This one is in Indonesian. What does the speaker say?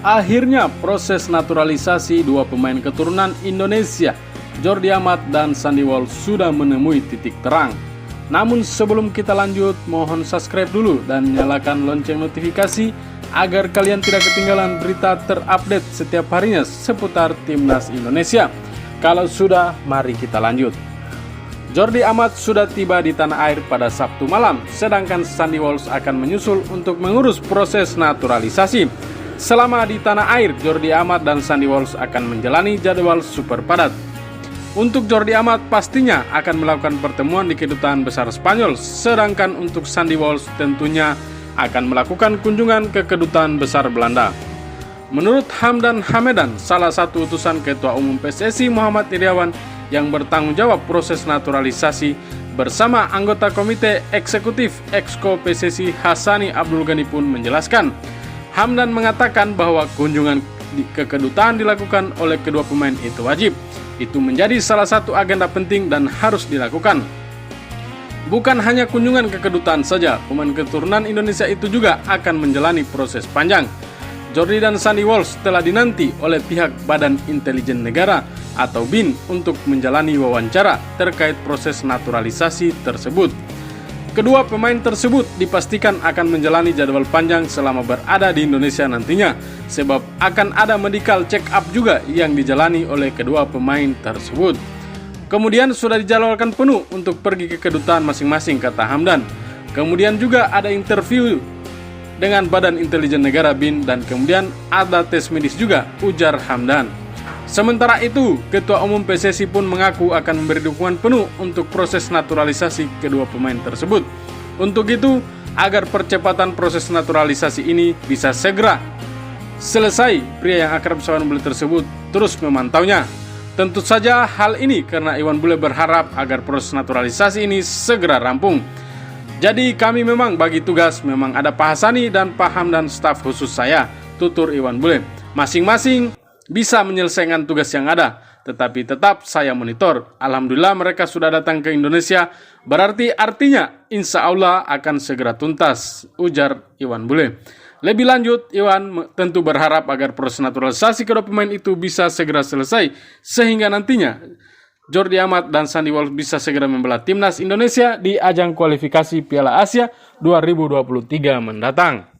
Akhirnya proses naturalisasi dua pemain keturunan Indonesia, Jordi Amat dan Sandy Walsh, sudah menemui titik terang. Namun sebelum kita lanjut, mohon subscribe dulu dan nyalakan lonceng notifikasi agar kalian tidak ketinggalan berita terupdate setiap harinya seputar Timnas Indonesia. Kalau sudah, mari kita lanjut. Jordi Amat sudah tiba di tanah air pada Sabtu malam, sedangkan Sandy Walsh akan menyusul untuk mengurus proses naturalisasi. Selama di tanah air, Jordi Amat dan Sandy Walsh akan menjalani jadwal super padat. Untuk Jordi Amat pastinya akan melakukan pertemuan di Kedutaan Besar Spanyol, sedangkan untuk Sandy Walsh tentunya akan melakukan kunjungan ke Kedutaan Besar Belanda. Menurut Hamdan Hamedan, salah satu utusan Ketua Umum PSSI Muhammad Iryawan yang bertanggung jawab proses naturalisasi bersama anggota Komite Eksekutif Exco PSSI Hassani Abdul Ghani pun menjelaskan. Hamdan mengatakan bahwa kunjungan ke kedutaan dilakukan oleh kedua pemain itu wajib. Itu menjadi salah satu agenda penting dan harus dilakukan. Bukan hanya kunjungan ke kedutaan saja, pemain keturunan Indonesia itu juga akan menjalani proses panjang. Jordi dan Sandy Walsh telah dinanti oleh pihak Badan Intelijen Negara atau BIN untuk menjalani wawancara terkait proses naturalisasi tersebut. Kedua pemain tersebut dipastikan akan menjalani jadwal panjang selama berada di Indonesia nantinya, sebab akan ada medical check up juga yang dijalani oleh kedua pemain tersebut. Kemudian sudah dijadwalkan penuh untuk pergi ke kedutaan masing-masing, kata Hamdan. Kemudian juga ada interview dengan Badan Intelijen Negara BIN dan kemudian ada tes medis juga, ujar Hamdan. Sementara itu, Ketua Umum PSSI pun mengaku akan memberi dukungan penuh untuk proses naturalisasi kedua pemain tersebut. Untuk itu, agar percepatan proses naturalisasi ini bisa segera selesai, pria yang akrab sapa Iwan Bule tersebut terus memantaunya. Tentu saja hal ini karena Iwan Bule berharap agar proses naturalisasi ini segera rampung. Jadi kami memang bagi tugas, memang ada Pak Hassani dan Pak Hamdan staf khusus saya, tutur Iwan Bule. Masing-masing bisa menyelesaikan tugas yang ada, tetapi tetap saya monitor. Alhamdulillah mereka sudah datang ke Indonesia, berarti artinya insya Allah akan segera tuntas, ujar Iwan Bule. Lebih lanjut, Iwan tentu berharap agar proses naturalisasi kedua pemain itu bisa segera selesai, sehingga nantinya Jordi Amat dan Sandy Walsh bisa segera membela Timnas Indonesia di ajang kualifikasi Piala Asia 2023 mendatang.